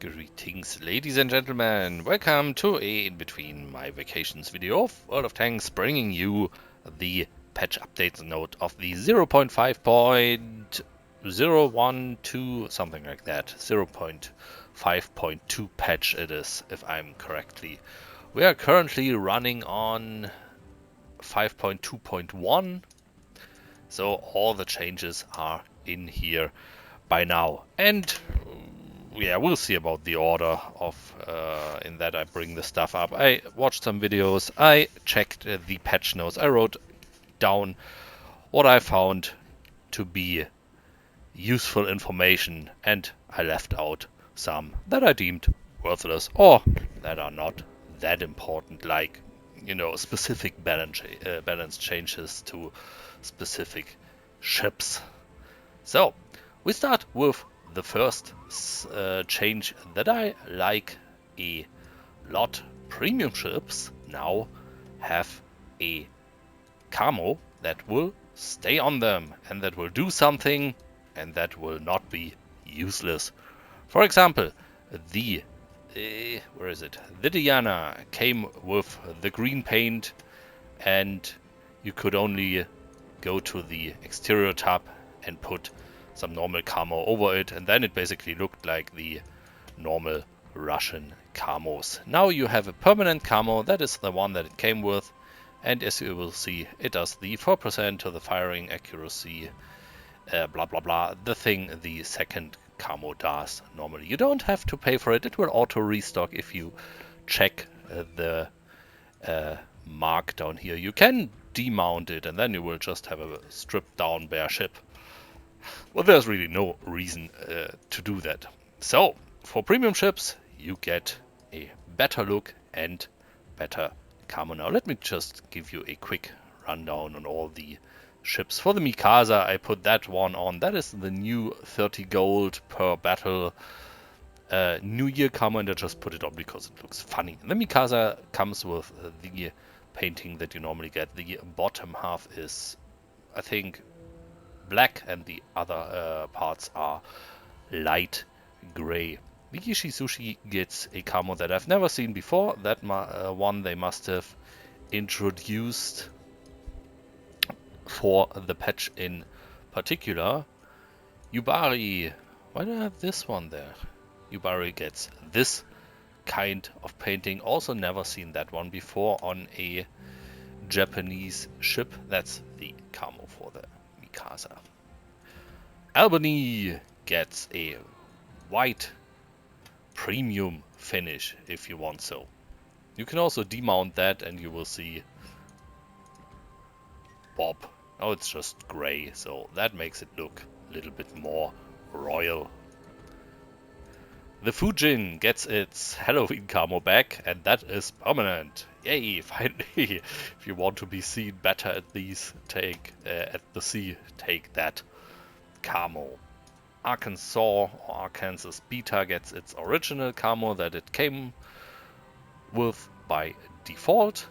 Greetings, ladies and gentlemen. Welcome to a In-Between My Vacations video of World of Tanks, bringing you the patch update note of the 0.5.012, something like that. 0.5.2 patch it is, if I'm correctly. We are currently running on 5.2.1, so all the changes are in here by now. And yeah, we'll see about the order of in that I bring the stuff up. I watched some videos, I checked the patch notes, I wrote down what I found to be useful information, and I left out some that I deemed worthless or that are not that important, like, you know, specific balance changes to specific ships. So we start with the first change that I like a lot. Premium ships now have a camo that will stay on them and that will do something and that will not be useless. For example, the where is it? The Diana came with the green paint, and you could only go to the exterior tab and put some normal camo over it, and then it basically looked like the normal Russian camos. Now you have a permanent camo, that is the one that it came with, and as you will see, it does the 4% to the firing accuracy, blah blah blah, the thing the second camo does normally. You don't have to pay for it, it will auto restock if you check the mark down here. You can demount it and then you will just have a stripped down bare ship. Well, there's really no reason to do that. So, for premium ships, you get a better look and better camo. Now, let me just give you a quick rundown on all the ships. For the Mikasa, I put that one on. That is the new 30 gold per battle New Year camo, and I just put it on because it looks funny. The Mikasa comes with the painting that you normally get. The bottom half is, I think, black, and the other parts are light gray. The Sushi gets a camo that I've never seen before. That one they must have introduced for the patch in particular. Yubari, why do I have this one there? Yubari gets this kind of painting. Also never seen that one before on a Japanese ship. That's the camo for the Mikasa. Albany gets a white premium finish if you want so. You can also demount that and you will see Bob. Oh, it's just gray, so that makes it look a little bit more royal. the Fujin gets its Halloween camo back, and that is permanent. Yay, finally! If you want to be seen better at these, at the sea, take that camo. Arkansas or Arkansas Beta gets its original camo that it came with by default.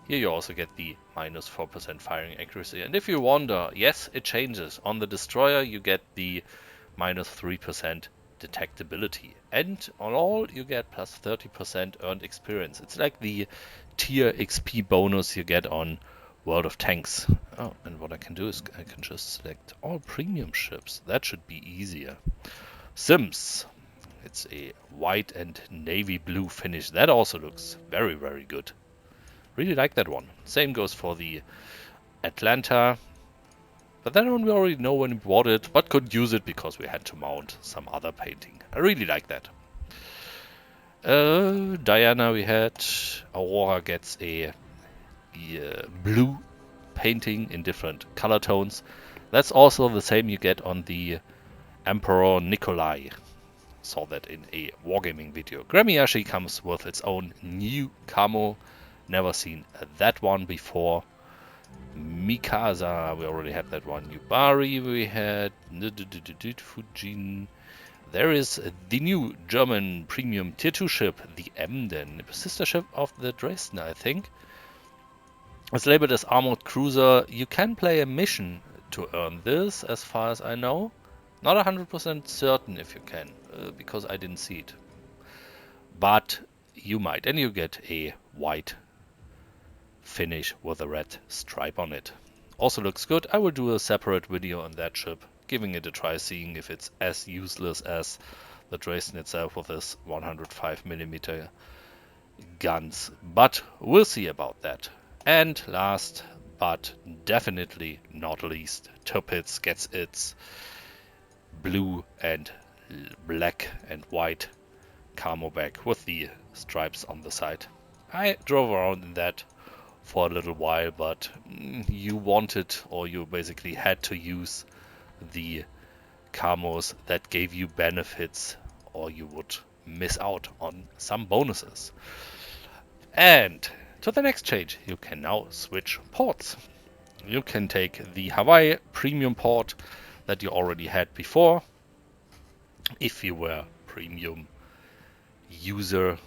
Here you also get the minus 4% firing accuracy. And if you wonder, yes, it changes. On the destroyer you get the minus 3% detectability. And on all you get plus 30% earned experience. It's like the tier XP bonus you get on World of Tanks. Oh, and what I can do is I can just select all premium ships. That should be easier. Sims. It's a white and navy blue finish. That also looks very, very good. Really like that one. Same goes for the Atlanta. But that one we already know when we bought it, but couldn't use it because we had to mount some other painting. I really like that. Diana we had. Aurora gets a blue painting in different color tones. That's also the same you get on the Emperor Nikolai. Saw that in a wargaming video. Gramiashi comes with its own new camo. Never seen that one before. Mikasa, we already had that one. Yubari, we had Fujin. There is the new German premium tier 2 ship, the Emden, sister ship of the Dresden, I think. It's labeled as armored cruiser. You can play a mission to earn this, as far as I know. Not 100% certain if you can, because I didn't see it. But you might, and you get a white finish with a red stripe on it. Also looks good. I will do a separate video on that ship, giving it a try, seeing if it's as useless as the Dresden itself with its 105mm guns. But we'll see about that. And last but definitely not least, Tirpitz gets its blue and black and white camo bag with the stripes on the side. I drove around in that for a little while, but you wanted, or you basically had to use the camos that gave you benefits, or you would miss out on some bonuses. And to the next change, you can now switch ports. You can take the Hawaii premium port that you already had before, if you were premium user.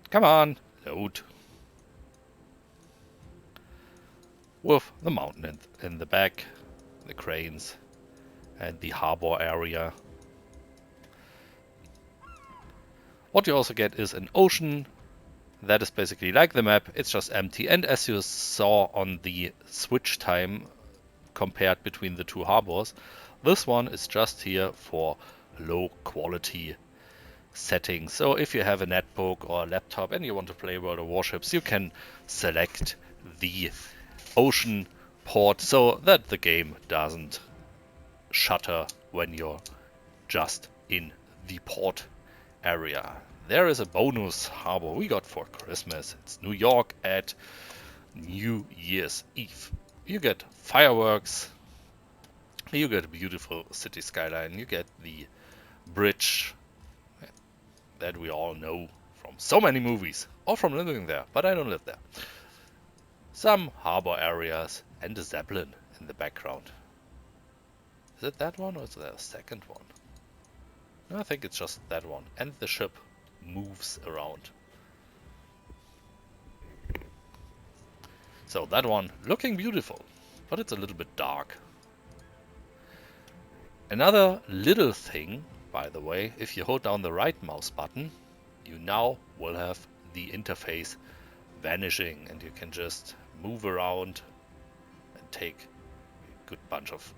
Come on, load. With the mountain in the back, the cranes, and the harbor area. What you also get is an ocean that is basically like the map, it's just empty. And as you saw on the switch time compared between the two harbors, this one is just here for low quality settings. So if you have a netbook or a laptop and you want to play World of Warships, you can select the ocean port so that the game doesn't shutter when you're just in the port area. There is a bonus harbor we got for Christmas. It's New York at New Year's Eve. You get fireworks, you get a beautiful city skyline, you get the bridge that we all know from so many movies, or from living there, but I don't live there. Some harbor areas and a zeppelin in the background. Is it that one or is there a second one? No, I think it's just that one. And the ship moves around. So that one looking beautiful, but it's a little bit dark. Another little thing, by the way, if you hold down the right mouse button, you now will have the interface vanishing and you can just move around and take a good bunch of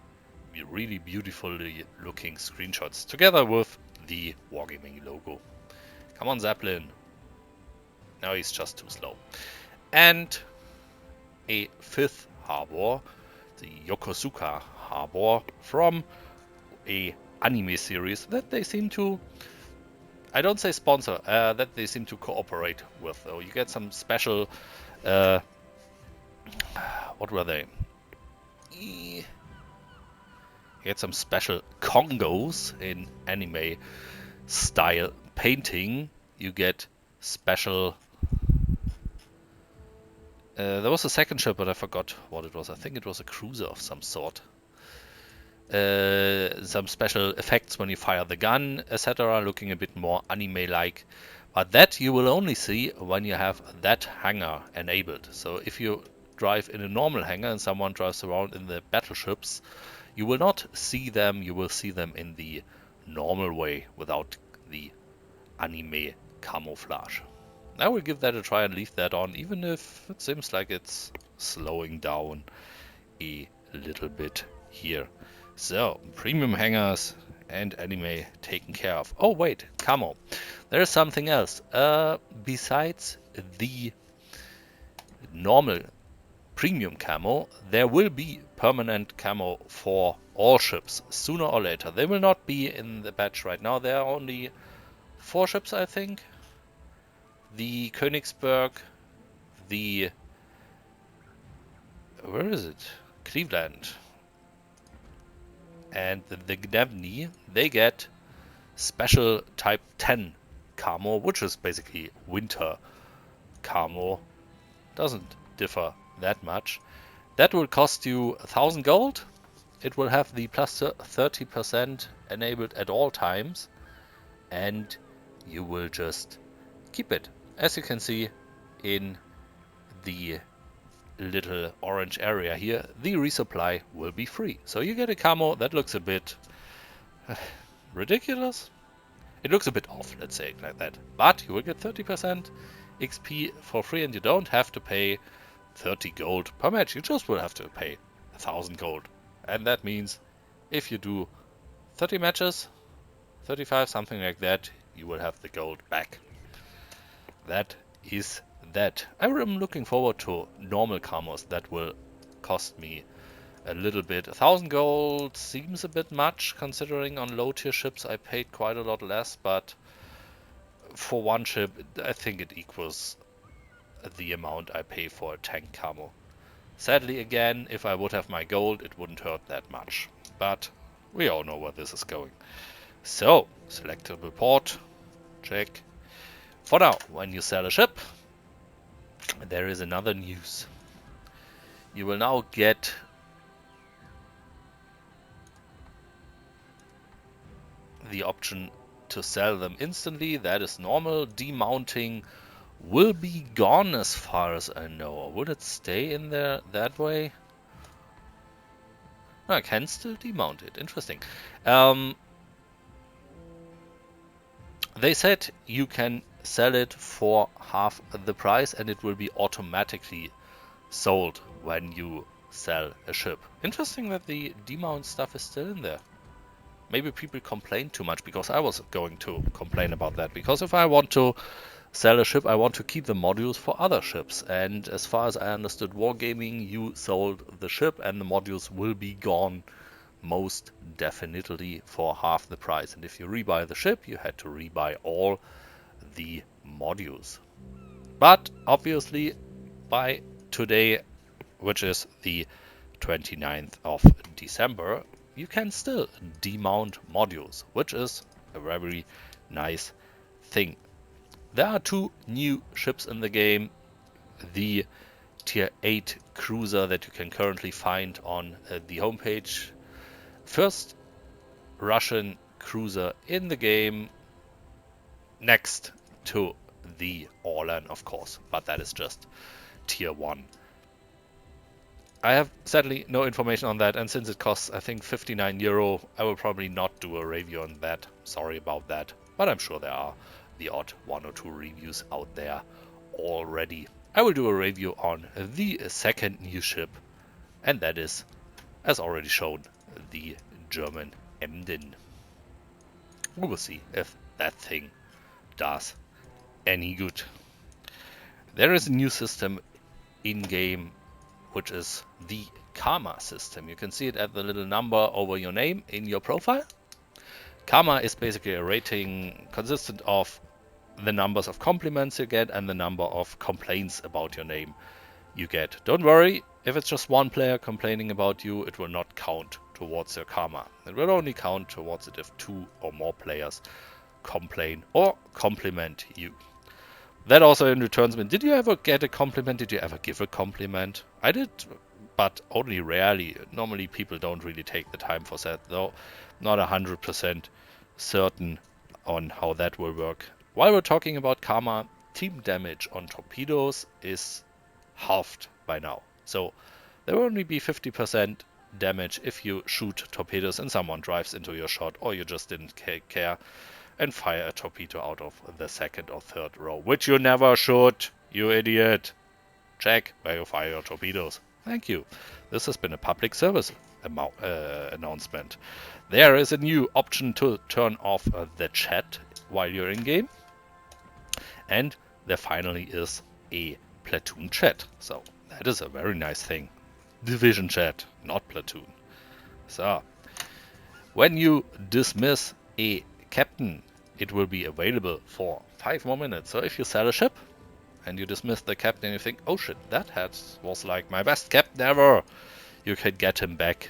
really beautifully looking screenshots together with the Wargaming logo. Come on, Zeppelin. Now he's just too slow. And a fifth harbor, the Yokosuka harbor from a anime series that they seem to, I don't say sponsor, that they seem to cooperate with. So you get some special, what were they? You get some special Congos in anime style painting. You get special, there was a second ship, but I forgot what it was. I think it was a cruiser of some sort. Some special effects when you fire the gun, etc., looking a bit more anime-like. But that you will only see when you have that hangar enabled. So if you drive in a normal hangar and someone drives around in the battleships, you will not see them. You will see them in the normal way without the anime camouflage. I will give that a try and leave that on, even if it seems like it's slowing down a little bit here. So, premium hangars and anime taken care of. Oh wait, camo. There's something else. Besides the normal premium camo, there will be permanent camo for all ships, sooner or later. They will not be in the batch right now. There are only 4 ships, I think. The Königsberg, the... where is it? Cleveland. And the Gnevny, they get special type 10 camo, which is basically winter camo. Doesn't differ that much. That will cost you 1,000 gold. It will have the plus 30% enabled at all times. And you will just keep it. As you can see in the little orange area here, the resupply will be free. So you get a camo that looks a bit ridiculous. It looks a bit off, let's say it like that. But you will get 30% XP for free, and you don't have to pay 30 gold per match. You just will have to pay 1000 gold. And that means if you do 30 matches, 35, something like that, you will have the gold back. That is that. I am looking forward to normal camos that will cost me a little bit. 1000 gold seems a bit much, considering on low tier ships I paid quite a lot less, but for one ship I think it equals the amount I pay for a tank camo. Sadly, again, if I would have my gold, it wouldn't hurt that much. But we all know where this is going. So, selectable port, check. For now, when you sell a ship, there is another news. You will now get the option to sell them instantly. That is normal. Demounting will be gone as far as I know. Or would it stay in there that way? No, I can still demount it. Interesting. They said you can sell it for half the price and it will be automatically sold when you sell a ship. Interesting that the demount stuff is still in there. Maybe people complain too much, because I was going to complain about that. Because if I want to sell a ship, I want to keep the modules for other ships. And as far as I understood Wargaming, you sold the ship and the modules will be gone most definitely for half the price. And if you rebuy the ship, you had to rebuy all the modules. But obviously by today, which is the 29th of December, you can still demount modules, which is a very nice thing. There are two new ships in the game. The tier 8 cruiser that you can currently find on the homepage. First Russian cruiser in the game, next to the Orlan, of course, but that is just tier 1. I have sadly no information on that, and since it costs, I think, €59, I will probably not do a review on that. Sorry about that, but I'm sure there are the odd 1 or 2 reviews out there already. I will do a review on the second new ship, and that is, as already shown, the German Emden. We will see if that thing does any good. There is a new system in-game, which is the Karma system. You can see it at the little number over your name in your profile. Karma is basically a rating consistent of the numbers of compliments you get and the number of complaints about your name you get. Don't worry, if it's just one player complaining about you, it will not count towards your Karma. It will only count towards it if 2 or more players complain or compliment you. That also in returns means, did you ever get a compliment? Did you ever give a compliment? I did, but only rarely. Normally people don't really take the time for that, though not 100% certain on how that will work. While we're talking about Karma, team damage on torpedoes is halved by now. So there will only be 50% damage if you shoot torpedoes and someone drives into your shot, or you just didn't care and fire a torpedo out of the second or third row, which you never should, you idiot. Check where you fire your torpedoes. Thank you. This has been a public service announcement. There is a new option to turn off the chat while you're in game. And there finally is a platoon chat. So that is a very nice thing. Division chat, not platoon. So when you dismiss a captain, it will be available for 5 more minutes. So if you sell a ship and you dismiss the captain, you think, oh shit, that was like my best captain ever, you can get him back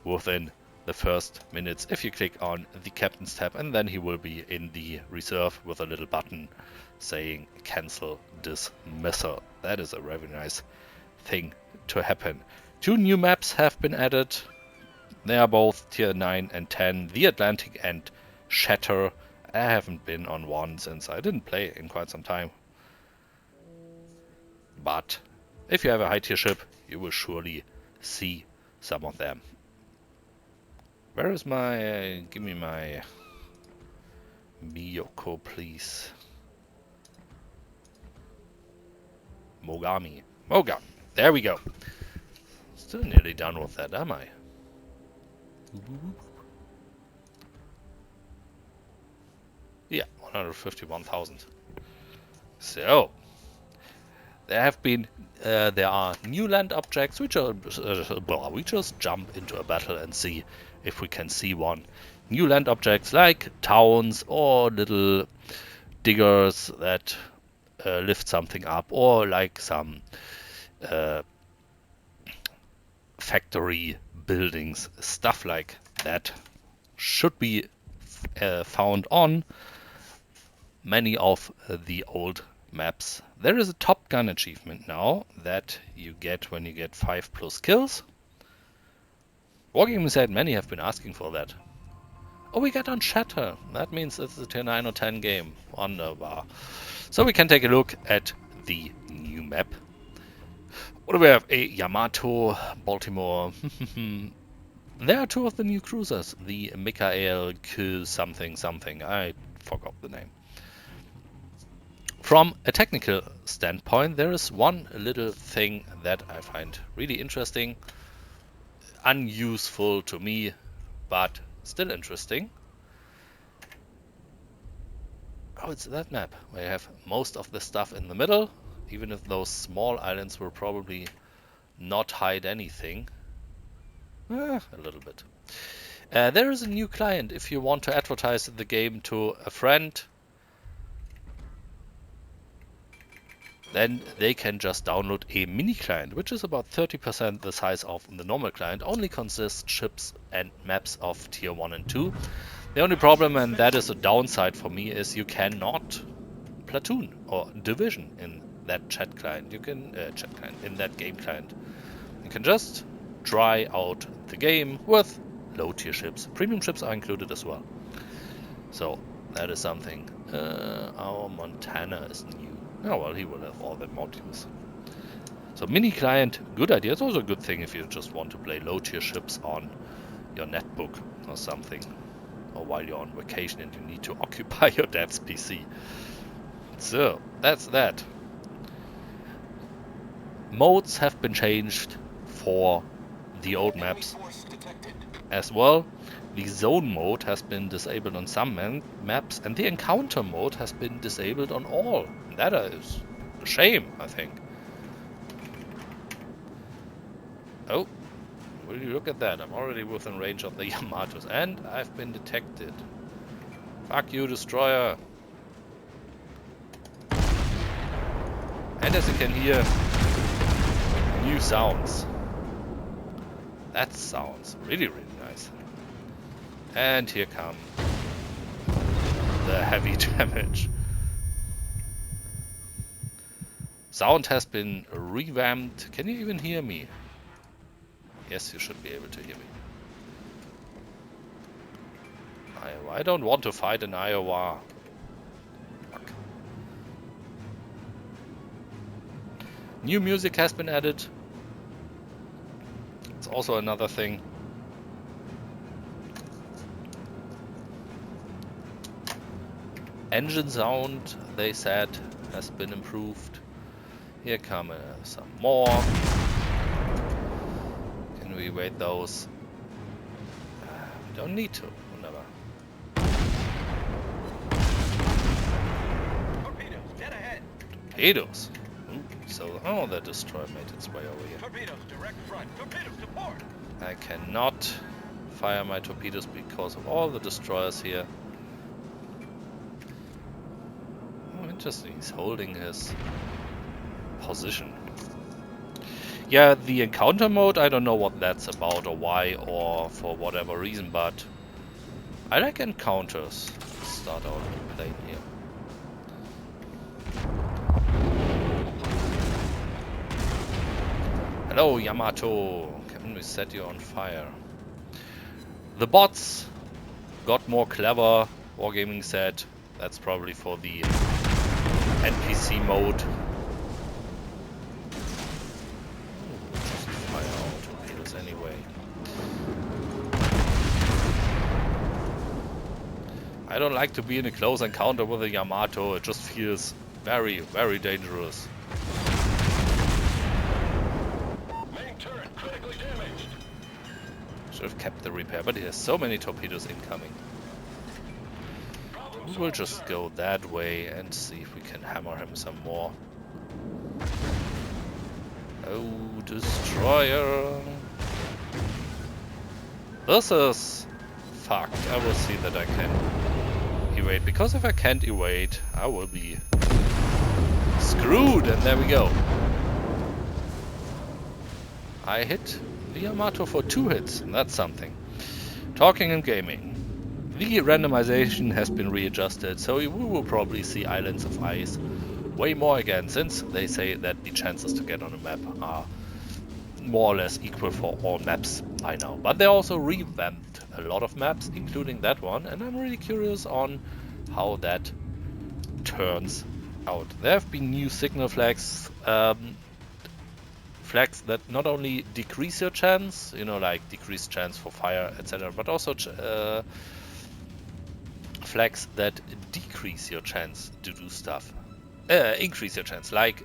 within the first minutes if you click on the captain's tab, and then he will be in the reserve with a little button saying cancel dismissal. That is a very nice thing to happen. 2 new maps have been added. They are both tier 9 and 10, the Atlantic and Shatter. I haven't been on one since I didn't play in quite some time. But if you have a high tier ship, you will surely see some of them. Where is my... give me my... Miyoko, please. Mogami. Mogami. There we go. Still nearly done with that, am I? Yeah, 151,000. So, there are new land objects. We just jump into a battle and see if we can see one. New land objects like towns or little diggers that lift something up, or like some factory buildings, stuff like that should be found on many of the old maps. There is a Top Gun achievement now that you get when you get 5+ kills. Wargaming said many have been asking for that. Oh, we got on Shatter. That means it's a tier 9 or 10 game. Wonderbar. So we can take a look at the new map. What do we have? A Yamato, Baltimore. There are two of the new cruisers. The Mikhail Q something something. I forgot the name. From a technical standpoint, there is one little thing that I find really interesting. Unuseful to me, but still interesting. Oh, it's that map where you have most of the stuff in the middle, even if those small islands will probably not hide anything. A little bit. There is a new client if you want to advertise the game to a friend. Then they can just download a mini client, which is about 30% the size of the normal client, only consists ships and maps of tier 1 and 2. The only problem, and that is a downside for me, is you cannot platoon or division in that chat client. You can in that game client. You can just try out the game with low tier ships. Premium ships are included as well. So that is something. Our Montana is new. Oh well, he will have all the modules. So mini client, good idea. It's also a good thing if you just want to play low tier ships on your netbook or something, or while you're on vacation and you need to occupy your dad's PC. So that's that. Modes have been changed for the old maps as well. The zone mode has been disabled on some maps, and the encounter mode has been disabled on all. That is a shame, I think. Oh, will you look at that? I'm already within range of the Yamatos, and I've been detected. Fuck you, destroyer. And as you can hear, new sounds. That sounds really, really nice. And here come the heavy damage. Sound has been revamped. Can you even hear me? Yes, you should be able to hear me. Iowa. I don't want to fight in Iowa. Fuck. New music has been added. It's also another thing. Engine sound, they said, has been improved. Here come some more. Can we wait those? We don't need to. Whatever. Torpedoes, dead ahead. Torpedoes. Ooh, so, oh, the destroyer made its way over here. Torpedoes, direct front. Torpedoes to port. I cannot fire my torpedoes because of all the destroyers here. Oh, interesting. He's holding his position. Yeah, the encounter mode, I don't know what that's about or why or for whatever reason, but I like encounters. Let's start out playing here. Hello, Yamato. Can we set you on fire? The bots got more clever. Wargaming said that's probably for the NPC mode. I don't like to be in a close encounter with a Yamato. It just feels very, very dangerous. Main turret critically damaged. Should have kept the repair, but he has so many torpedoes incoming. We will just go that way and see if we can hammer him some more. Oh, destroyer! This is fucked. I will see that I can evade, because if I can't evade, I will be screwed, and there we go. I hit the Yamato for 2 hits, and that's something. Talking and gaming. The randomization has been readjusted, so we will probably see Islands of Ice way more again, since they say that the chances to get on a map are more or less equal for all maps by now. But they also revamped a lot of maps, including that one, and I'm really curious on how that turns out. There have been new signal flags, flags that not only decrease your chance, you know, like decreased chance for fire, etc., but also flags that decrease your chance to do stuff. Increase your chance, like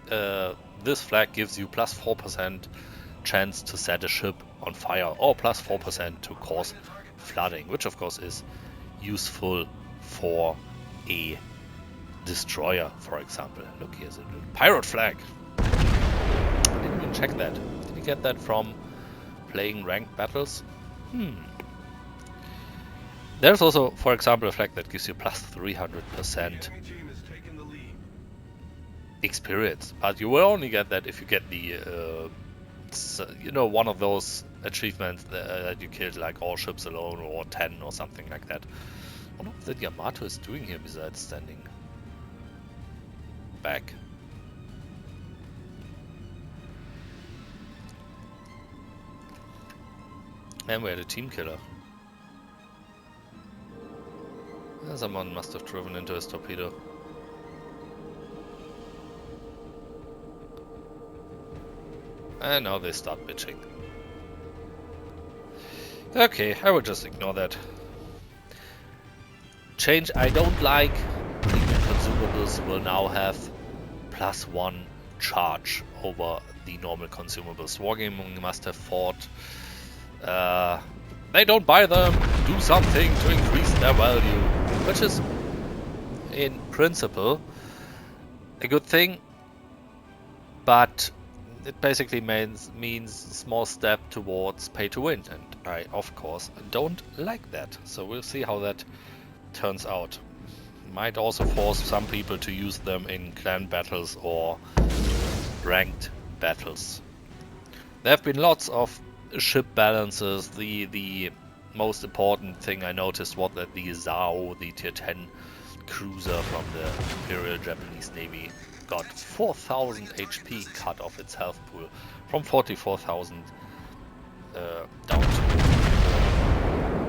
this flag gives you plus 4% chance to set a ship on fire, or plus 4% to cause flooding, which of course is useful for a destroyer, for example. Look, here's a little pirate flag. I didn't even check that. Did you get that from playing ranked battles? There's also, for example, a flag that gives you plus 300% experience, but you will only get that if you get the you know, one of those achievements that you killed, like all ships alone or 10 or something like that. I wonder what that Yamato is doing here besides standing back. And we had a team killer. Someone must have driven into his torpedo. And now they start bitching. Okay, I will just ignore that. Change I don't like. Premium consumables will now have +1 charge over the normal consumables. Wargaming must have thought, they don't buy them, do something to increase their value. Which is, in principle, a good thing, but it basically means a small step towards pay to win, and I of course don't like that. So we'll see how that turns out. Might also force some people to use them in clan battles or ranked battles. There have been lots of ship balances. The most important thing I noticed was that the Zao, the tier 10 cruiser from the Imperial Japanese Navy, got 4,000 HP cut off its health pool from 44,000 down to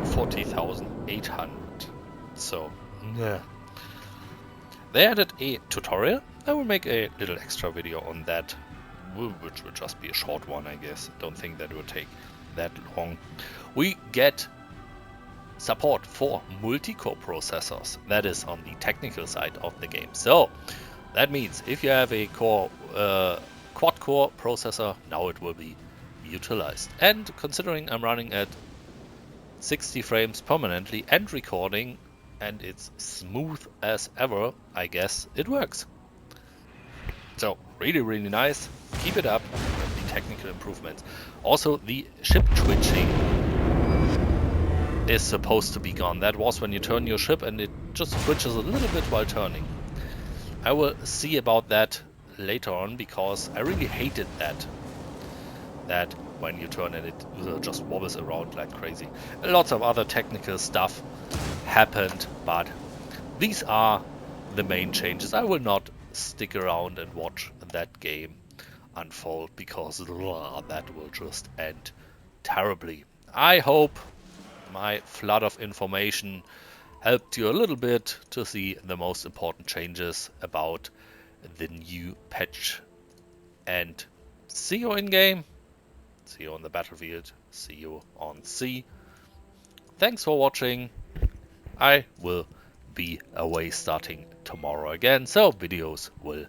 40,800. So, yeah. They added a tutorial. I will make a little extra video on that, which will just be a short one, I guess. Don't think that will take that long. We get support for multi-core processors. That is on the technical side of the game. So that means if you have a quad-core processor, now it will be utilized. And considering I'm running at 60 frames permanently and recording, and it's smooth as ever, I guess it works. So really, really nice. Keep it up. The technical improvements. Also, the ship twitching is supposed to be gone. That was when you turn your ship and it just twitches a little bit while turning. I will see about that later on, because I really hated that when you turn and it just wobbles around like crazy. Lots of other technical stuff happened, but these are the main changes. I will not stick around and watch that game unfold, because that will just end terribly. I hope my flood of information helped you a little bit to see the most important changes about the new patch. And see you in game, see you on the battlefield, see you on sea. Thanks for watching. I will be away starting tomorrow again, so videos will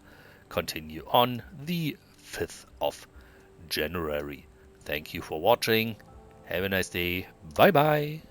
continue on the 5th of January. Thank you for watching. Have a nice day. Bye bye.